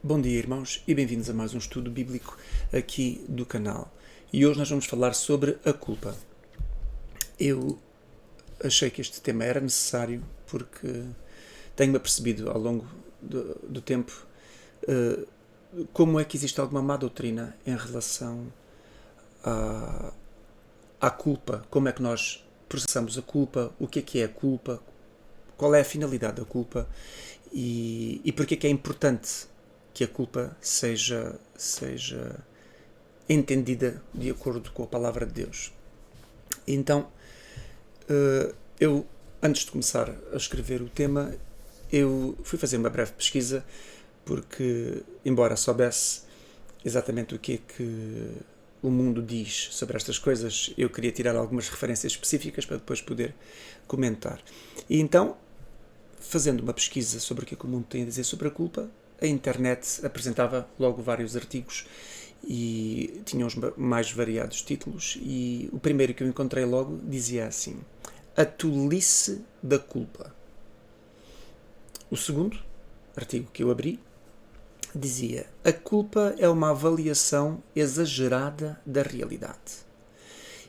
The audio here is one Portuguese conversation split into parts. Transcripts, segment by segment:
Bom dia, irmãos, e bem-vindos a mais um estudo bíblico aqui do canal. E hoje nós vamos falar sobre a culpa. Eu achei que este tema era necessário porque tenho-me apercebido ao longo do tempo como é que existe alguma má doutrina em relação à culpa, como é que nós processamos a culpa, o que é a culpa, qual é a finalidade da culpa e porque é que é importante que a culpa seja entendida de acordo com a palavra de Deus. Então, eu, antes de começar a escrever o tema, eu fui fazer uma breve pesquisa porque, embora soubesse exatamente o que é que o mundo diz sobre estas coisas, eu queria tirar algumas referências específicas para depois poder comentar. E então, fazendo uma pesquisa sobre o que é que o mundo tem a dizer sobre a culpa, a internet apresentava logo vários artigos e tinha os mais variados títulos, e o primeiro que eu encontrei logo dizia assim: a tolice da culpa. O segundo artigo que eu abri dizia: a culpa é uma avaliação exagerada da realidade.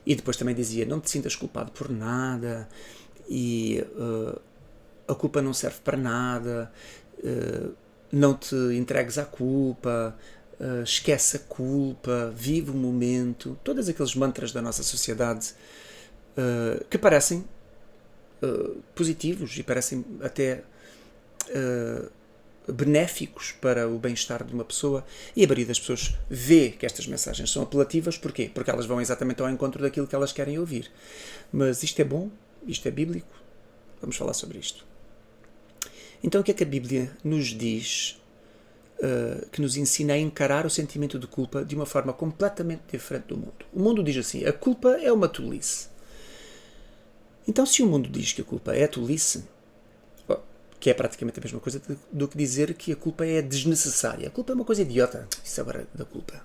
E depois também dizia: não te sintas culpado por nada, e a culpa não serve para nada, não te entregues à culpa, esquece a culpa, vive o momento. Todos aqueles mantras da nossa sociedade que parecem positivos e parecem até benéficos para o bem-estar de uma pessoa, e a maioria das pessoas vê que estas mensagens são apelativas. Porquê? Porque elas vão exatamente ao encontro daquilo que elas querem ouvir. Mas isto é bom? Isto é bíblico? Vamos falar sobre isto. Então, o que é que a Bíblia nos diz que nos ensina a encarar o sentimento de culpa de uma forma completamente diferente do mundo? O mundo diz assim: a culpa é uma tolice. Então, se o mundo diz que a culpa é tolice, que é praticamente a mesma coisa do que dizer que a culpa é desnecessária. A culpa é uma coisa idiota. Isso agora da culpa.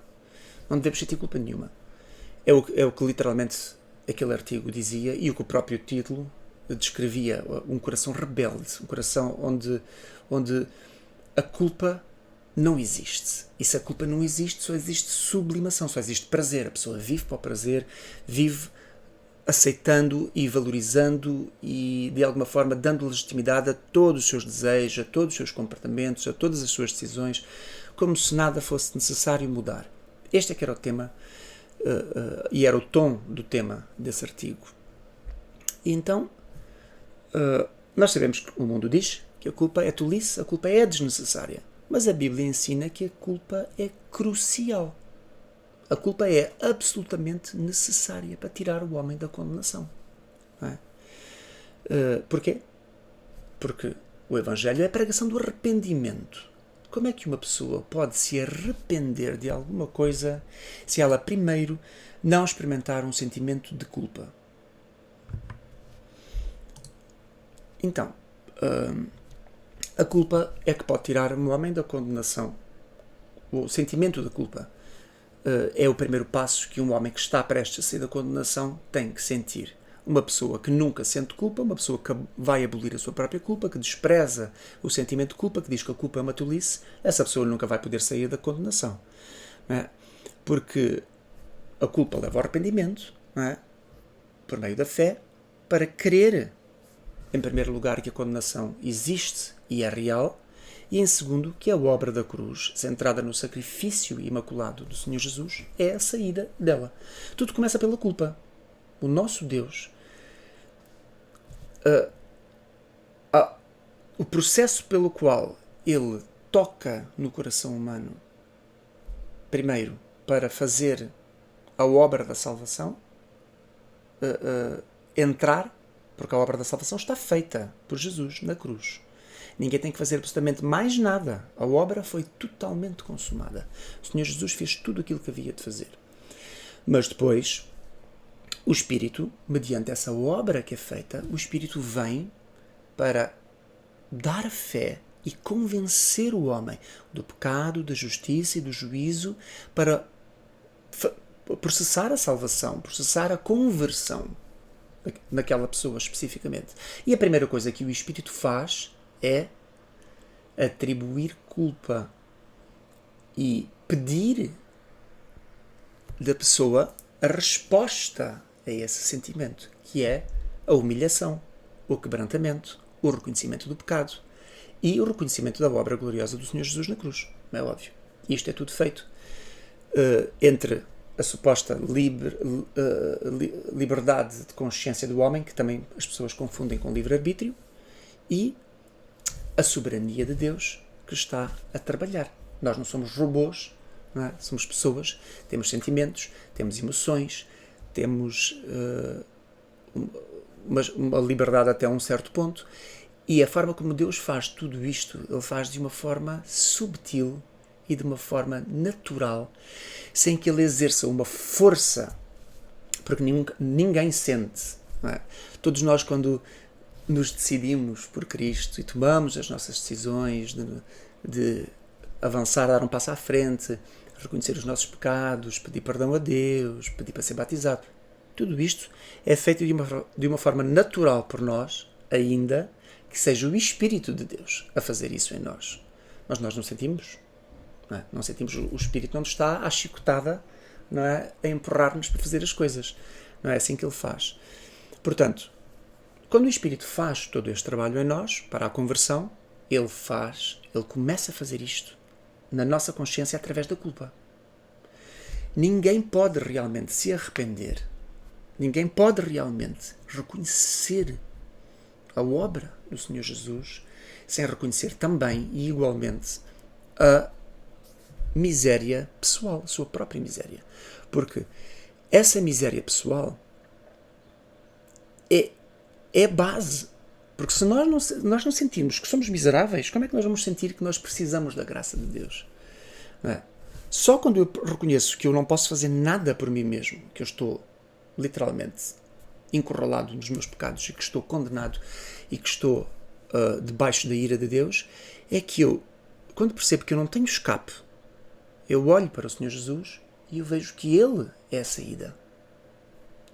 Não devemos sentir culpa nenhuma. É o que literalmente aquele artigo dizia, e o que o próprio título descrevia: um coração rebelde, um coração onde a culpa não existe. E se a culpa não existe, só existe sublimação, só existe prazer. A pessoa vive para o prazer, vive aceitando e valorizando e, de alguma forma, dando legitimidade a todos os seus desejos, a todos os seus comportamentos, a todas as suas decisões, como se nada fosse necessário mudar. Este é que era o tema e era o tom do tema desse artigo. E então, nós sabemos que o mundo diz que a culpa é tolice, a culpa é desnecessária. Mas a Bíblia ensina que a culpa é crucial. A culpa é absolutamente necessária para tirar o homem da condenação. Não é? Porquê? Porque o Evangelho é a pregação do arrependimento. Como é que uma pessoa pode se arrepender de alguma coisa se ela primeiro não experimentar um sentimento de culpa? Então, a culpa é que pode tirar um homem da condenação. O sentimento de culpa é o primeiro passo que um homem que está prestes a sair da condenação tem que sentir. Uma pessoa que nunca sente culpa, uma pessoa que vai abolir a sua própria culpa, que despreza o sentimento de culpa, que diz que a culpa é uma tolice, essa pessoa nunca vai poder sair da condenação. Não é? Porque a culpa leva ao arrependimento, não é? Por meio da fé, para crer, em primeiro lugar, que a condenação existe e é real, e em segundo, que a obra da cruz, centrada no sacrifício imaculado do Senhor Jesus, é a saída dela. Tudo começa pela culpa. O nosso Deus, o processo pelo qual Ele toca no coração humano, primeiro, para fazer a obra da salvação, entrar, porque a obra da salvação está feita por Jesus na cruz. Ninguém tem que fazer absolutamente mais nada. A obra foi totalmente consumada. O Senhor Jesus fez tudo aquilo que havia de fazer. Mas depois, o Espírito, mediante essa obra que é feita, o Espírito vem para dar fé e convencer o homem do pecado, da justiça e do juízo, para processar a salvação, processar a conversão naquela pessoa especificamente. E a primeira coisa que o Espírito faz é atribuir culpa. e pedir da pessoa a resposta a esse sentimento, que é a humilhação, o quebrantamento, o reconhecimento do pecado e o reconhecimento da obra gloriosa do Senhor Jesus na cruz. Não é óbvio. Isto é tudo feito entre a suposta liberdade de consciência do homem, que também as pessoas confundem com livre-arbítrio, e a soberania de Deus que está a trabalhar. Nós não somos robôs, não é? Somos pessoas, temos sentimentos, temos emoções, temos uma liberdade até um certo ponto, e a forma como Deus faz tudo isto, Ele faz de uma forma subtil e de uma forma natural, sem que Ele exerça uma força, porque ninguém sente. Não é? Todos nós, quando nos decidimos por Cristo e tomamos as nossas decisões de avançar, dar um passo à frente, reconhecer os nossos pecados, pedir perdão a Deus, pedir para ser batizado, tudo isto é feito de uma forma natural por nós, ainda que seja o Espírito de Deus a fazer isso em nós. Mas nós não sentimos. Não é? Não sentimos, o Espírito não está à chicotada, não é? A empurrar-nos para fazer as coisas. Não é assim que Ele faz. Portanto, quando o Espírito faz todo este trabalho em nós, para a conversão, Ele começa a fazer isto na nossa consciência através da culpa. Ninguém pode realmente se arrepender, ninguém pode realmente reconhecer a obra do Senhor Jesus sem reconhecer também e igualmente a miséria pessoal, a sua própria miséria. Porque essa miséria pessoal é base. Porque se nós não sentirmos que somos miseráveis, como é que nós vamos sentir que nós precisamos da graça de Deus? Não é? Só quando eu reconheço que eu não posso fazer nada por mim mesmo, que eu estou literalmente encurralado nos meus pecados e que estou condenado e que estou debaixo da ira de Deus, é que eu, quando percebo que eu não tenho escape, eu olho para o Senhor Jesus e eu vejo que Ele é a saída.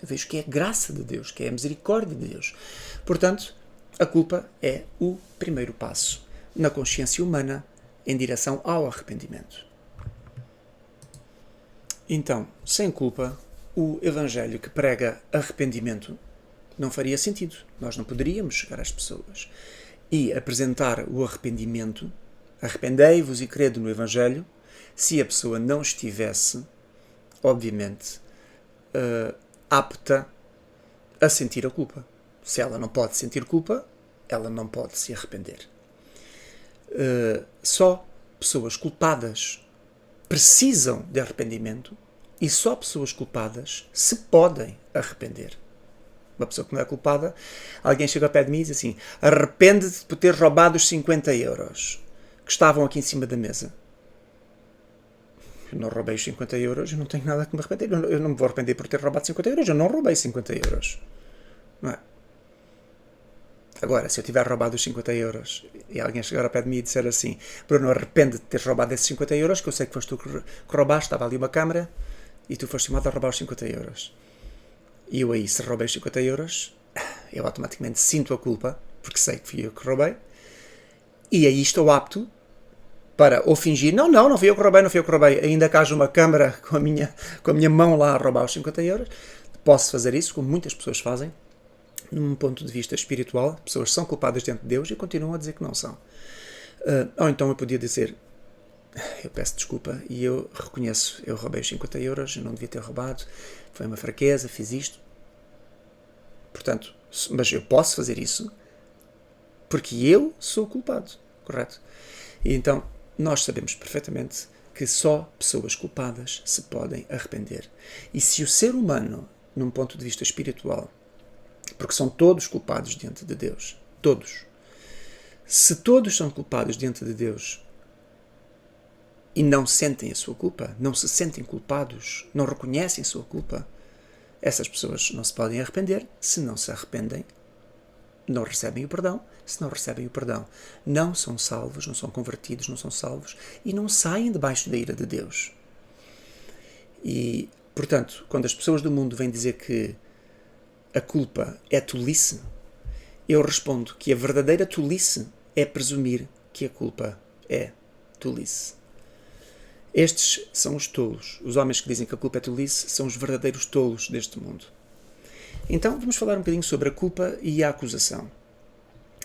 Eu vejo que é a graça de Deus, que é a misericórdia de Deus. Portanto, a culpa é o primeiro passo na consciência humana em direção ao arrependimento. Então, sem culpa, o Evangelho que prega arrependimento não faria sentido. Nós não poderíamos chegar às pessoas e apresentar o arrependimento, arrependei-vos e credo no Evangelho, se a pessoa não estivesse, obviamente, apta a sentir a culpa. Se ela não pode sentir culpa, ela não pode se arrepender. Só pessoas culpadas precisam de arrependimento e só pessoas culpadas se podem arrepender. Uma pessoa que não é culpada, alguém chega ao pé de mim e diz assim: arrepende-te por ter roubado os 50 euros que estavam aqui em cima da mesa. Eu não roubei os 50 euros, eu não tenho nada que me arrepender. Eu não me vou arrepender por ter roubado 50 euros, eu não roubei 50 euros. Não é? Agora, se eu tiver roubado os 50 euros e alguém chegar ao pé de mim e disser assim: Bruno, arrepende de ter roubado esses 50 euros, que eu sei que foste tu que roubaste, estava ali uma câmara e tu foste chamado a roubar os 50 euros. E eu aí, se roubei os 50 euros, eu automaticamente sinto a culpa, porque sei que fui eu que roubei, e aí estou apto para ou fingir: não fui eu que roubei, ainda que haja uma câmara com a minha mão lá a roubar os 50 euros, posso fazer isso, como muitas pessoas fazem, num ponto de vista espiritual. Pessoas são culpadas diante de Deus e continuam a dizer que não são. Ou então eu podia dizer: eu peço desculpa e eu reconheço, eu roubei os 50 euros, eu não devia ter roubado, foi uma fraqueza, fiz isto. Portanto, mas eu posso fazer isso porque eu sou o culpado, correto? E então, nós sabemos perfeitamente que só pessoas culpadas se podem arrepender. E se o ser humano, num ponto de vista espiritual, porque são todos culpados diante de Deus, todos, se todos são culpados diante de Deus e não sentem a sua culpa, não se sentem culpados, não reconhecem a sua culpa, essas pessoas não se podem arrepender. Se não se arrependem, não recebem o perdão. Se não recebem o perdão, não são salvos, não são convertidos, não são salvos e não saem debaixo da ira de Deus. E, portanto, quando as pessoas do mundo vêm dizer que a culpa é tolice, eu respondo que a verdadeira tolice é presumir que a culpa é tolice. Estes são os tolos. Os homens que dizem que a culpa é tolice são os verdadeiros tolos deste mundo. Então, vamos falar um bocadinho sobre a culpa e a acusação.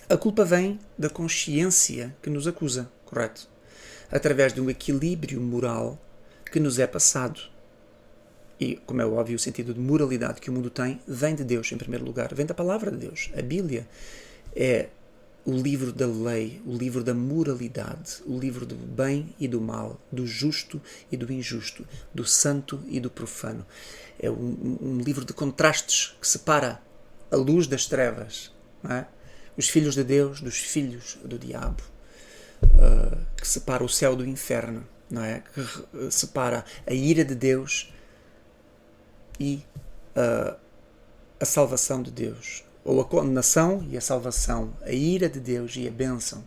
A culpa vem da consciência que nos acusa, correto? Através de um equilíbrio moral que nos é passado. E, como é óbvio, o sentido de moralidade que o mundo tem vem de Deus, em primeiro lugar. Vem da palavra de Deus. A Bíblia é o livro da lei, o livro da moralidade, o livro do bem e do mal, do justo e do injusto, do santo e do profano. É um livro de contrastes que separa a luz das trevas, não é? Os filhos de Deus dos filhos do diabo, que separa o céu do inferno, não é? Que separa a ira de Deus e a salvação de Deus, ou a condenação e a salvação, a ira de Deus e a bênção,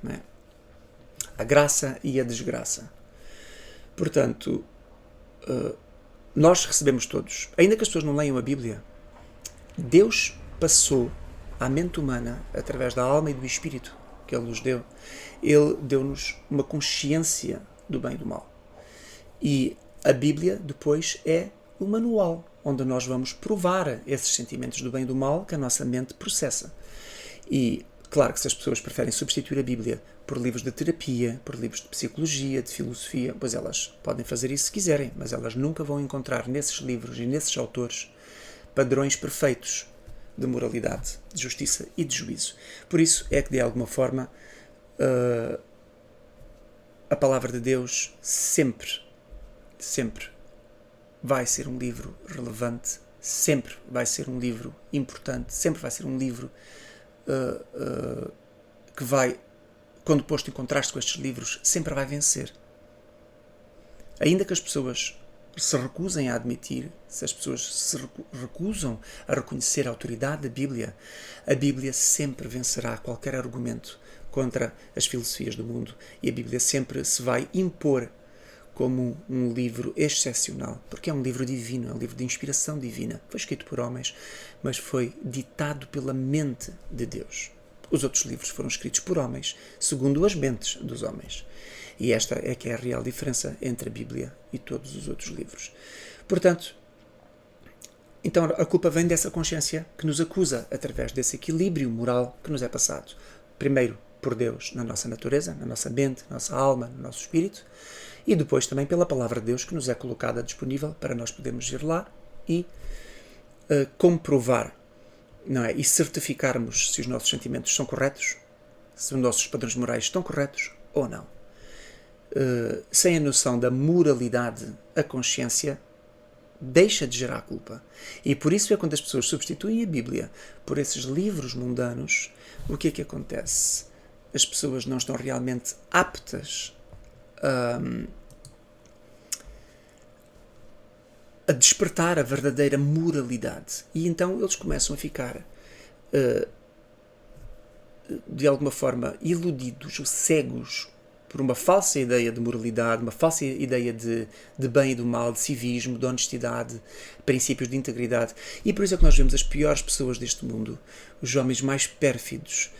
não é? A graça e a desgraça. Portanto, nós recebemos todos, ainda que as pessoas não leiam a Bíblia, Deus passou à mente humana, através da alma e do espírito que Ele nos deu, Ele deu-nos uma consciência do bem e do mal. E a Bíblia, depois, é o manual, onde nós vamos provar esses sentimentos do bem e do mal que a nossa mente processa. E, claro que se as pessoas preferem substituir a Bíblia por livros de terapia, por livros de psicologia, de filosofia, pois elas podem fazer isso se quiserem, mas elas nunca vão encontrar nesses livros e nesses autores padrões perfeitos de moralidade, de justiça e de juízo. Por isso é que, de alguma forma, a palavra de Deus sempre vai ser um livro relevante, sempre vai ser um livro importante, sempre vai ser um livro que vai, quando posto em contraste com estes livros, sempre vai vencer. Ainda que as pessoas se recusem a admitir, se as pessoas se recusam a reconhecer a autoridade da Bíblia, a Bíblia sempre vencerá qualquer argumento contra as filosofias do mundo, e a Bíblia sempre se vai impor como um livro excepcional, porque é um livro divino, é um livro de inspiração divina. Foi escrito por homens, mas foi ditado pela mente de Deus. Os outros livros foram escritos por homens, segundo as mentes dos homens. E esta é que é a real diferença entre a Bíblia e todos os outros livros. Portanto, então a culpa vem dessa consciência que nos acusa através desse equilíbrio moral que nos é passado. Primeiro, por Deus na nossa natureza, na nossa mente, na nossa alma, no nosso espírito, e depois também pela palavra de Deus que nos é colocada disponível para nós podermos ir lá e comprovar, não é? E certificarmos se os nossos sentimentos são corretos, se os nossos padrões morais estão corretos ou não. Sem a noção da moralidade, a consciência deixa de gerar culpa. E por isso é quando as pessoas substituem a Bíblia por esses livros mundanos, o que é que acontece? As pessoas não estão realmente aptas a despertar a verdadeira moralidade. E então eles começam a ficar de alguma forma iludidos ou cegos por uma falsa ideia de moralidade, uma falsa ideia de bem e do mal, de civismo, de honestidade, princípios de integridade. E por isso é que nós vemos as piores pessoas deste mundo, os homens mais pérfidos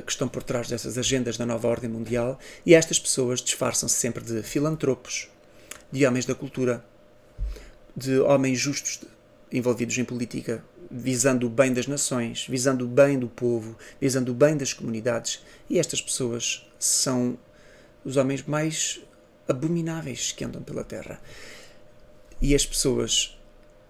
que estão por trás dessas agendas da nova ordem mundial, e estas pessoas disfarçam-se sempre de filantropos, de homens da cultura, de homens justos envolvidos em política, visando o bem das nações, visando o bem do povo, visando o bem das comunidades. E estas pessoas são os homens mais abomináveis que andam pela terra. E as pessoas,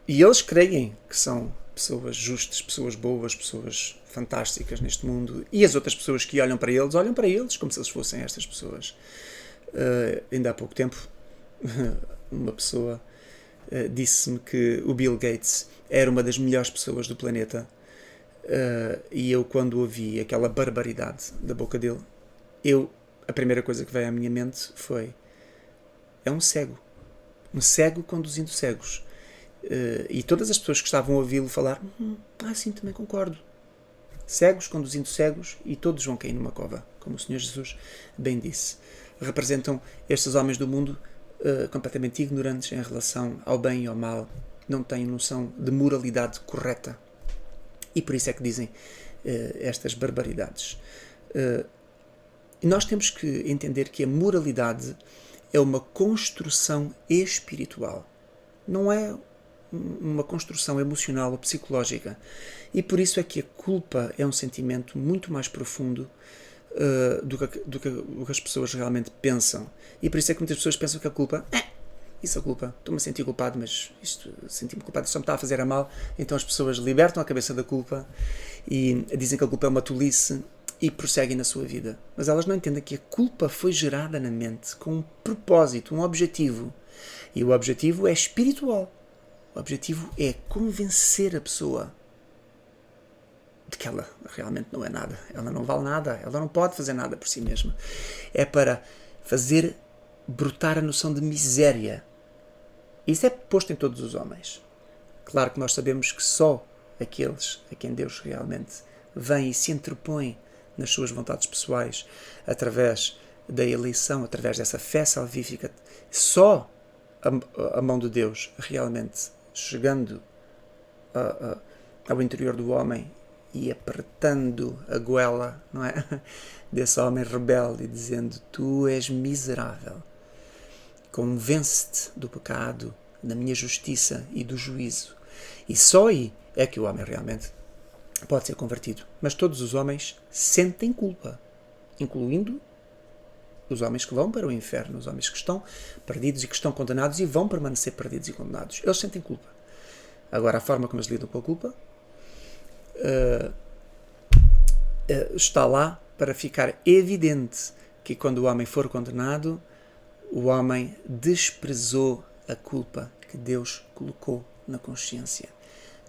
e eles creem que são pessoas justas, pessoas boas, pessoas fantásticas neste mundo, e as outras pessoas que olham para eles como se eles fossem estas pessoas. Ainda há pouco tempo uma pessoa disse-me que o Bill Gates era uma das melhores pessoas do planeta, e eu, quando ouvi aquela barbaridade da boca dele, a primeira coisa que veio à minha mente foi: é um cego conduzindo cegos. E todas as pessoas que estavam a ouvi-lo falar, sim, também concordo. Cegos conduzindo cegos, e todos vão cair numa cova, como o Senhor Jesus bem disse. Representam estes homens do mundo completamente ignorantes em relação ao bem e ao mal, não têm noção de moralidade correta, e por isso é que dizem estas barbaridades. E nós temos que entender que a moralidade é uma construção espiritual. Não é uma construção emocional ou psicológica. E por isso é que a culpa é um sentimento muito mais profundo do que as pessoas realmente pensam. E por isso é que muitas pessoas pensam que a culpa isso é culpa, estou-me a sentir culpado, mas isto, sentir-me culpado, isto só me está a fazer a mal. Então as pessoas libertam a cabeça da culpa e dizem que a culpa é uma tolice e prosseguem na sua vida. Mas elas não entendem que a culpa foi gerada na mente com um propósito, um objetivo. E o objetivo é espiritual. O objetivo é convencer a pessoa de que ela realmente não é nada. Ela não vale nada, ela não pode fazer nada por si mesma. É para fazer brotar a noção de miséria. Isso é posto em todos os homens. Claro que nós sabemos que só aqueles a quem Deus realmente vem e se interpõe nas suas vontades pessoais, através da eleição, através dessa fé salvífica, só a mão de Deus realmente chegando ao interior do homem e apertando a goela, não é? Desse homem rebelde e dizendo: tu és miserável, convence-te do pecado, da minha justiça e do juízo. E só aí é que o homem realmente pode ser convertido. Mas todos os homens sentem culpa, incluindo os homens que vão para o inferno, os homens que estão perdidos e que estão condenados e vão permanecer perdidos e condenados. Eles sentem culpa. Agora, a forma como eles lidam com a culpa está lá para ficar evidente que quando o homem for condenado, o homem desprezou a culpa que Deus colocou na consciência.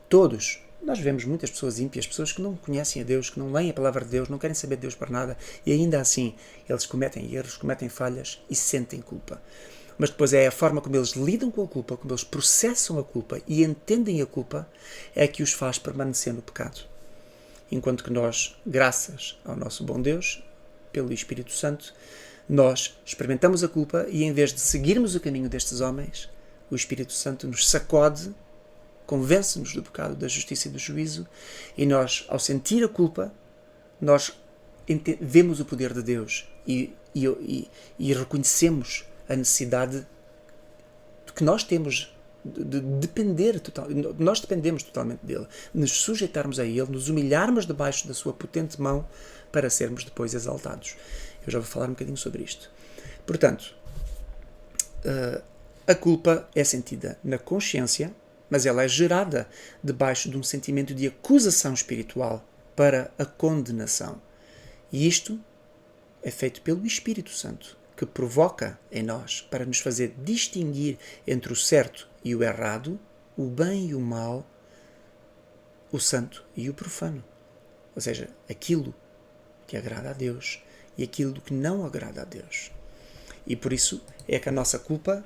Todos. Nós vemos muitas pessoas ímpias, pessoas que não conhecem a Deus, que não leem a palavra de Deus, não querem saber de Deus para nada, e ainda assim eles cometem erros, cometem falhas e sentem culpa. Mas depois é a forma como eles lidam com a culpa, como eles processam a culpa e entendem a culpa, é que os faz permanecer no pecado. Enquanto que nós, graças ao nosso bom Deus, pelo Espírito Santo, nós experimentamos a culpa e em vez de seguirmos o caminho destes homens, o Espírito Santo nos sacode, convence-nos do pecado, da justiça e do juízo, e nós, ao sentir a culpa, nós vemos o poder de Deus e reconhecemos a necessidade que nós temos de depender nós dependemos totalmente dele, nos sujeitarmos a ele, nos humilharmos debaixo da sua potente mão para sermos depois exaltados. Eu já vou falar um bocadinho sobre isto. Portanto, a culpa é sentida na consciência, mas ela é gerada debaixo de um sentimento de acusação espiritual para a condenação. E isto é feito pelo Espírito Santo, que provoca em nós para nos fazer distinguir entre o certo e o errado, o bem e o mal, o santo e o profano. Ou seja, aquilo que agrada a Deus e aquilo que não agrada a Deus. E por isso é que a nossa culpa,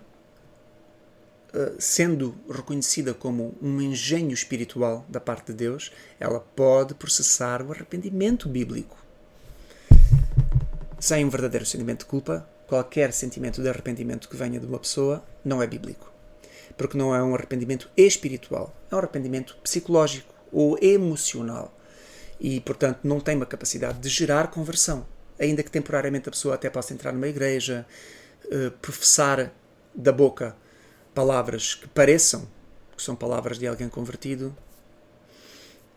sendo reconhecida como um engenho espiritual da parte de Deus, ela pode processar o arrependimento bíblico. Sem um verdadeiro sentimento de culpa, qualquer sentimento de arrependimento que venha de uma pessoa não é bíblico. Porque não é um arrependimento espiritual, é um arrependimento psicológico ou emocional. E, portanto, não tem uma capacidade de gerar conversão. Ainda que temporariamente a pessoa até possa entrar numa igreja, professar da boca palavras que pareçam que são palavras de alguém convertido,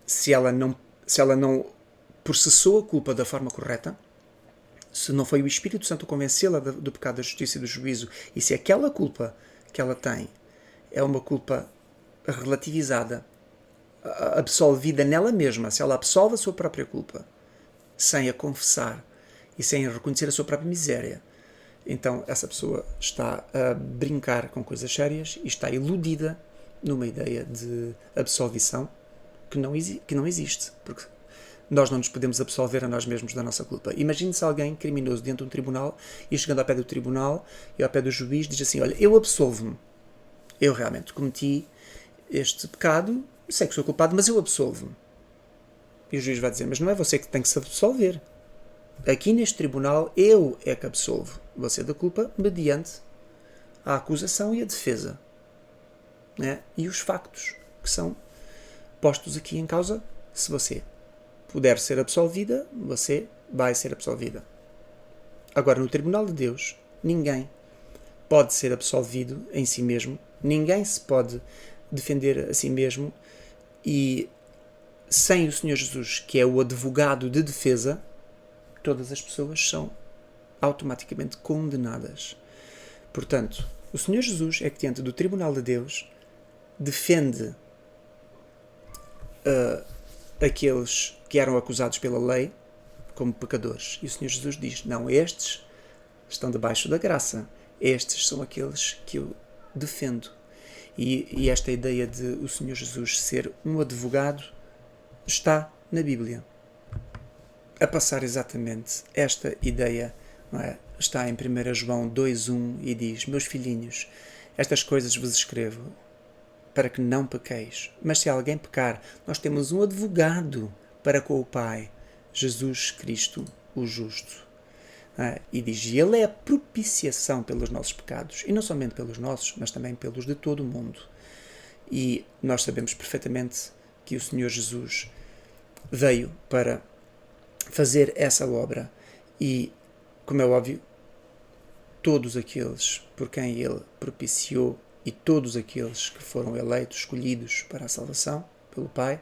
se ela não processou a culpa da forma correta, se não foi o Espírito Santo convencê-la do pecado, da justiça e do juízo, e se aquela culpa que ela tem é uma culpa relativizada, absolvida nela mesma, se ela absolve a sua própria culpa, sem a confessar e sem reconhecer a sua própria miséria, então essa pessoa está a brincar com coisas sérias e está iludida numa ideia de absolvição que não existe, porque nós não nos podemos absolver a nós mesmos da nossa culpa. Imagine-se alguém criminoso dentro de um tribunal e chegando ao pé do tribunal e ao pé do juiz diz assim: olha, eu absolvo-me, eu realmente cometi este pecado, sei que sou culpado, mas eu absolvo-me. E o juiz vai dizer: mas não é você que tem que se absolver. Aqui neste tribunal eu é que absolvo você da culpa mediante a acusação e a defesa, né? E os factos que são postos aqui em causa. Se você puder ser absolvida, você vai ser absolvida. Agora, no tribunal de Deus, ninguém pode ser absolvido em si mesmo, ninguém se pode defender a si mesmo, e sem o Senhor Jesus, que é o advogado de defesa, todas as pessoas são automaticamente condenadas. Portanto, o Senhor Jesus é que diante do tribunal de Deus defende aqueles que eram acusados pela lei como pecadores. E o Senhor Jesus diz, não, estes estão debaixo da graça, estes são aqueles que eu defendo. E esta ideia de o Senhor Jesus ser um advogado está na Bíblia. A passar exatamente esta ideia, não é? Está em 1 João 2:1 e diz, meus filhinhos, estas coisas vos escrevo para que não pequeis. Mas se alguém pecar, nós temos um advogado para com o Pai, Jesus Cristo, o justo. E diz, ele é a propiciação pelos nossos pecados. E não somente pelos nossos, mas também pelos de todo o mundo. E nós sabemos perfeitamente que o Senhor Jesus veio para fazer essa obra. E, como é óbvio, todos aqueles por quem ele propiciou e todos aqueles que foram eleitos, escolhidos para a salvação pelo Pai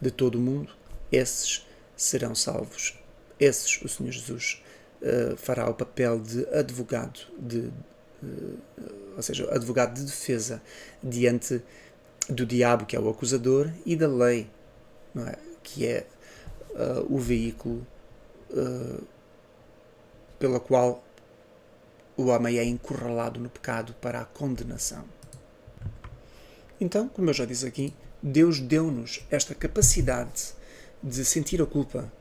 de todo o mundo, esses serão salvos. Esses o Senhor Jesus fará o papel de advogado, ou seja, advogado de defesa diante do diabo, que é o acusador, e da lei, não é? Que é o veículo pela qual o homem é encurralado no pecado para a condenação. Então, como eu já disse aqui, Deus deu-nos esta capacidade de sentir a culpa,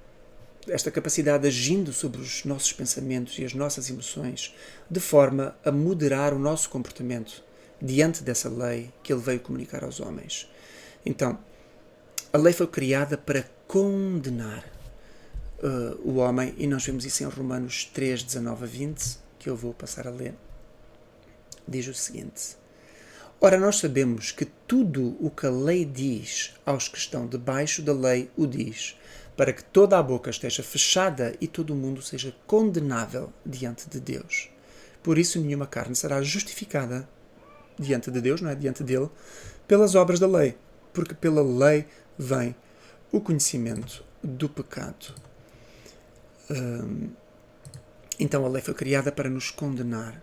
esta capacidade agindo sobre os nossos pensamentos e as nossas emoções, de forma a moderar o nosso comportamento diante dessa lei que Ele veio comunicar aos homens. Então, a lei foi criada para condenar o homem, e nós vemos isso em Romanos 3, 19 a 20, que eu vou passar a ler. Diz o seguinte: ora, nós sabemos que tudo o que a lei diz aos que estão debaixo da lei o diz, para que toda a boca esteja fechada e todo o mundo seja condenável diante de Deus. Por isso nenhuma carne será justificada diante de Deus, não é? Diante dele, pelas obras da lei, porque pela lei vem o conhecimento do pecado. Então a lei foi criada para nos condenar,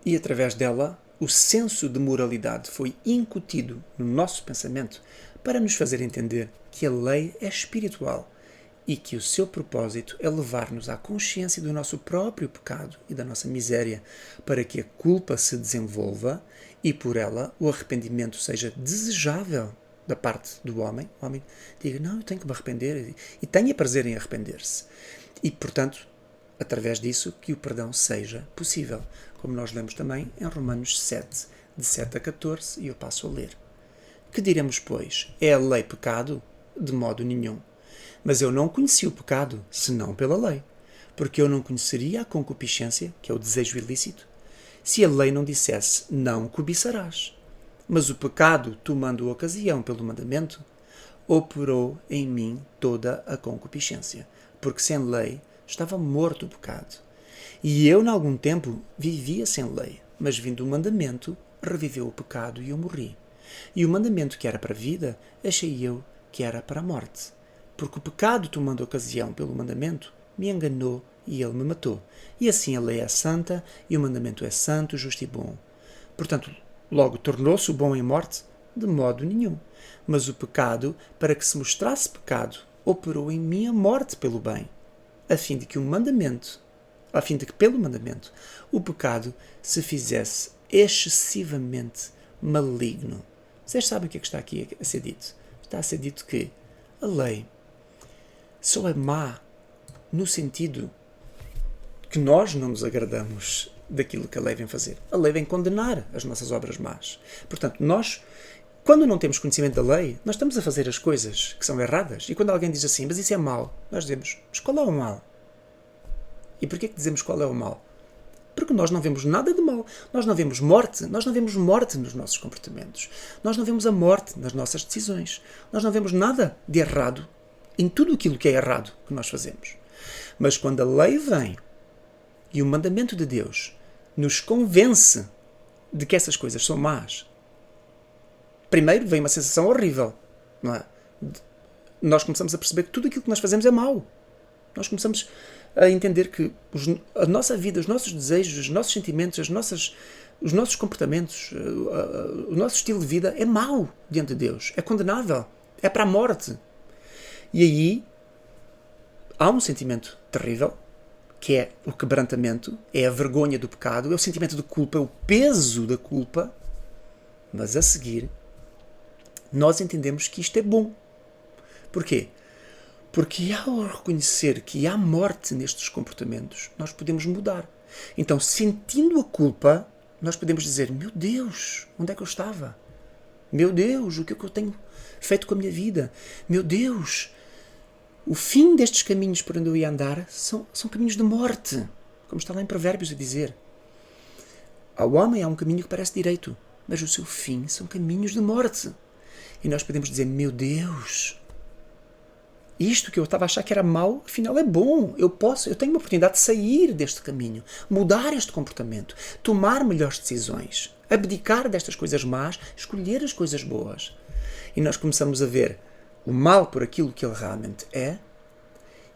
e através dela o senso de moralidade foi incutido no nosso pensamento para nos fazer entender que a lei é espiritual e que o seu propósito é levar-nos à consciência do nosso próprio pecado e da nossa miséria, para que a culpa se desenvolva e por ela o arrependimento seja desejável da parte do homem. O homem diga, não, eu tenho que me arrepender, e tenha prazer em arrepender-se. E, portanto, através disso, que o perdão seja possível, como nós lemos também em Romanos 7, de 7 a 14, e eu passo a ler. Que diremos, pois? É a lei pecado? De modo nenhum. Mas eu não conheci o pecado, senão pela lei, porque eu não conheceria a concupiscência, que é o desejo ilícito, se a lei não dissesse, não cobiçarás. Mas o pecado, tomando ocasião pelo mandamento, operou em mim toda a concupiscência, porque sem lei estava morto o pecado. E eu, em algum tempo, vivia sem lei, mas vindo o mandamento, reviveu o pecado e eu morri. E o mandamento que era para a vida, achei eu que era para a morte. Porque o pecado, tomando ocasião pelo mandamento, me enganou e ele me matou. E assim a lei é santa e o mandamento é santo, justo e bom. Portanto, logo tornou-se o bom em morte? De modo nenhum. Mas o pecado, para que se mostrasse pecado, operou em mim a morte pelo bem, a fim de que pelo mandamento o pecado se fizesse excessivamente maligno. Vocês sabem o que é que está aqui a ser dito? Está a ser dito que a lei só é má no sentido que nós não nos agradamos daquilo que a lei vem fazer. A lei vem condenar as nossas obras más. Portanto, nós, quando não temos conhecimento da lei, nós estamos a fazer as coisas que são erradas. E quando alguém diz assim, mas isso é mau, nós dizemos, mas qual é o mal? E porquê que dizemos qual é o mal? Porque nós não vemos nada de mal. Nós não vemos morte nos nossos comportamentos. Nós não vemos a morte nas nossas decisões. Nós não vemos nada de errado em tudo aquilo que é errado que nós fazemos. Mas quando a lei vem e o mandamento de Deus nos convence de que essas coisas são más, primeiro vem uma sensação horrível, não é? Nós começamos a perceber que tudo aquilo que nós fazemos é mau. Nós começamos a entender que a nossa vida, os nossos desejos, os nossos sentimentos, os nossos comportamentos, o nosso estilo de vida é mau diante de Deus. É condenável. É para a morte. E aí há um sentimento terrível, que é o quebrantamento, é a vergonha do pecado, é o sentimento de culpa, é o peso da culpa. Mas a seguir, nós entendemos que isto é bom. Porquê? Porque ao reconhecer que há morte nestes comportamentos, nós podemos mudar. Então, sentindo a culpa, nós podemos dizer, meu Deus, onde é que eu estava? Meu Deus, o que é que eu tenho feito com a minha vida? Meu Deus, o fim destes caminhos por onde eu ia andar são caminhos de morte, como está lá em Provérbios a dizer. Ao homem há um caminho que parece direito, mas o seu fim são caminhos de morte. E nós podemos dizer, meu Deus, isto que eu estava a achar que era mau, afinal é bom. Eu tenho uma oportunidade de sair deste caminho, mudar este comportamento, tomar melhores decisões, abdicar destas coisas más, escolher as coisas boas. E nós começamos a ver o mal por aquilo que ele realmente é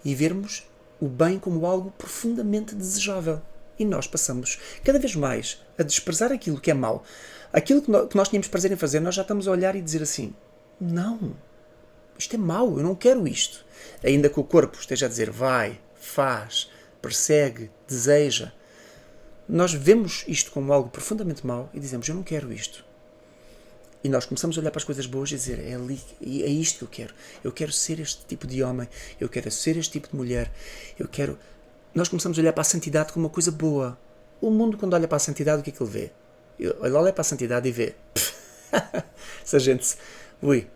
e vermos o bem como algo profundamente desejável. E nós passamos cada vez mais a desprezar aquilo que é mau. Aquilo que nós tínhamos prazer em fazer, nós já estamos a olhar e dizer assim, não, isto é mau, eu não quero isto. Ainda que o corpo esteja a dizer vai, faz, persegue, deseja. Nós vemos isto como algo profundamente mau e dizemos, eu não quero isto. E nós começamos a olhar para as coisas boas e dizer, é isto que eu quero. Eu quero ser este tipo de homem, eu quero ser este tipo de mulher, Nós começamos a olhar para a santidade como uma coisa boa. O mundo, quando olha para a santidade, o que é que ele vê? Ele olha para a santidade e vê, se a gente...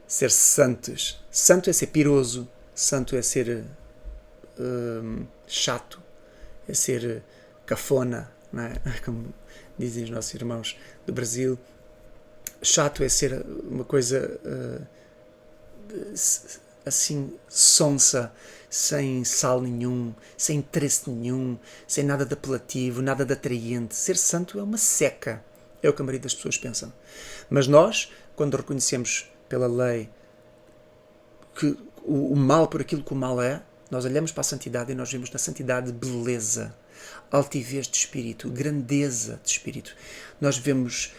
ser santos. Santo é ser piroso, santo é ser chato, é ser cafona, não é? Como dizem os nossos irmãos do Brasil. Chato é ser uma coisa assim, sonsa, sem sal nenhum, sem interesse nenhum, sem nada de apelativo, nada de atraente. Ser santo é uma seca, é o que a maioria das pessoas pensam. Mas nós, quando reconhecemos pela lei que o mal por aquilo que o mal é, nós olhamos para a santidade e nós vemos na santidade beleza, altivez de espírito, grandeza de espírito. Nós vemos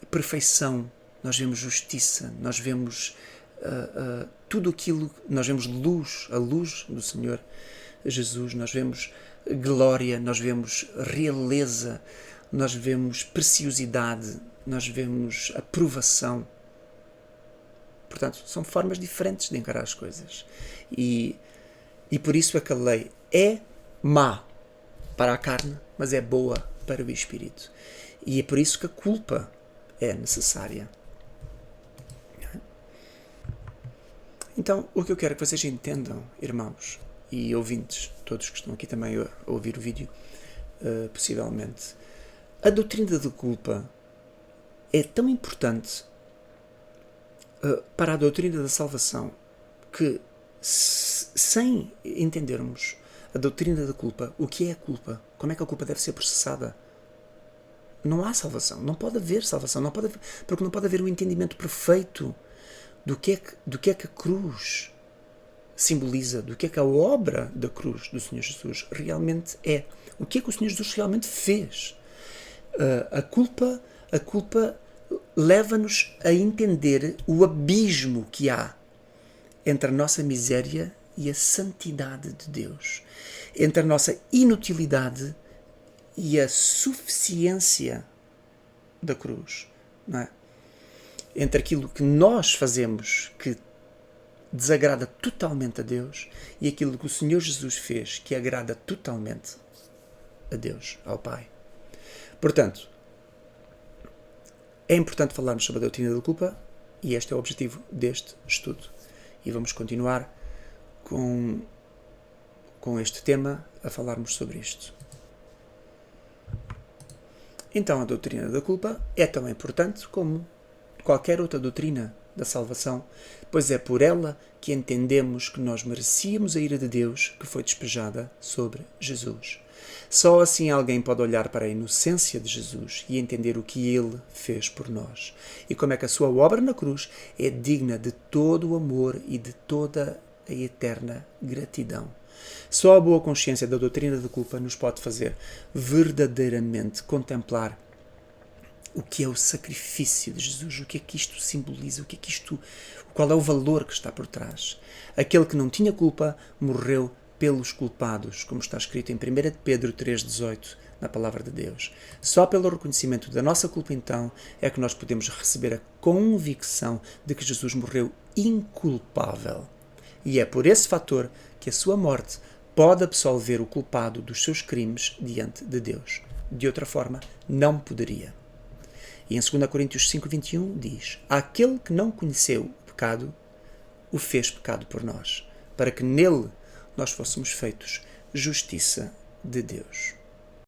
perfeição, nós vemos justiça, nós vemos tudo aquilo, nós vemos luz, a luz do Senhor Jesus, nós vemos glória, nós vemos realeza, nós vemos preciosidade, nós vemos aprovação. Portanto, são formas diferentes de encarar as coisas. E por isso é que a lei é má para a carne, mas é boa para o espírito. E é por isso que a culpa é necessária. Então, o que eu quero que vocês entendam, irmãos e ouvintes, todos que estão aqui também a ouvir o vídeo, possivelmente, a doutrina da culpa é tão importante para a doutrina da salvação que, sem entendermos a doutrina da culpa, o que é a culpa, como é que a culpa deve ser processada, não há salvação, não pode haver salvação, porque não pode haver um entendimento perfeito do que é que a cruz simboliza, do que é que a obra da cruz do Senhor Jesus realmente é, o que é que o Senhor Jesus realmente fez. A culpa leva-nos a entender o abismo que há entre a nossa miséria e a santidade de Deus, entre a nossa inutilidade e a suficiência da cruz, não é? Entre aquilo que nós fazemos que desagrada totalmente a Deus e aquilo que o Senhor Jesus fez que agrada totalmente a Deus, ao Pai. Portanto, é importante falarmos sobre a doutrina da culpa e este é o objetivo deste estudo. E vamos continuar com este tema a falarmos sobre isto. Então, a doutrina da culpa é tão importante como qualquer outra doutrina da salvação, pois é por ela que entendemos que nós merecíamos a ira de Deus que foi despejada sobre Jesus. Só assim alguém pode olhar para a inocência de Jesus e entender o que ele fez por nós e como é que a sua obra na cruz é digna de todo o amor e de toda a eterna gratidão. Só a boa consciência da doutrina da culpa nos pode fazer verdadeiramente contemplar o que é o sacrifício de Jesus, o que é que isto simboliza, qual é o valor que está por trás. Aquele que não tinha culpa morreu pelos culpados, como está escrito em 1 Pedro 3,18, na palavra de Deus. Só pelo reconhecimento da nossa culpa, então, é que nós podemos receber a convicção de que Jesus morreu inculpável. E é por esse fator que a sua morte pode absolver o culpado dos seus crimes diante de Deus. De outra forma, não poderia. E em 2 Coríntios 5,21 diz: aquele que não conheceu o pecado, o fez pecado por nós, para que nele nós fôssemos feitos justiça de Deus.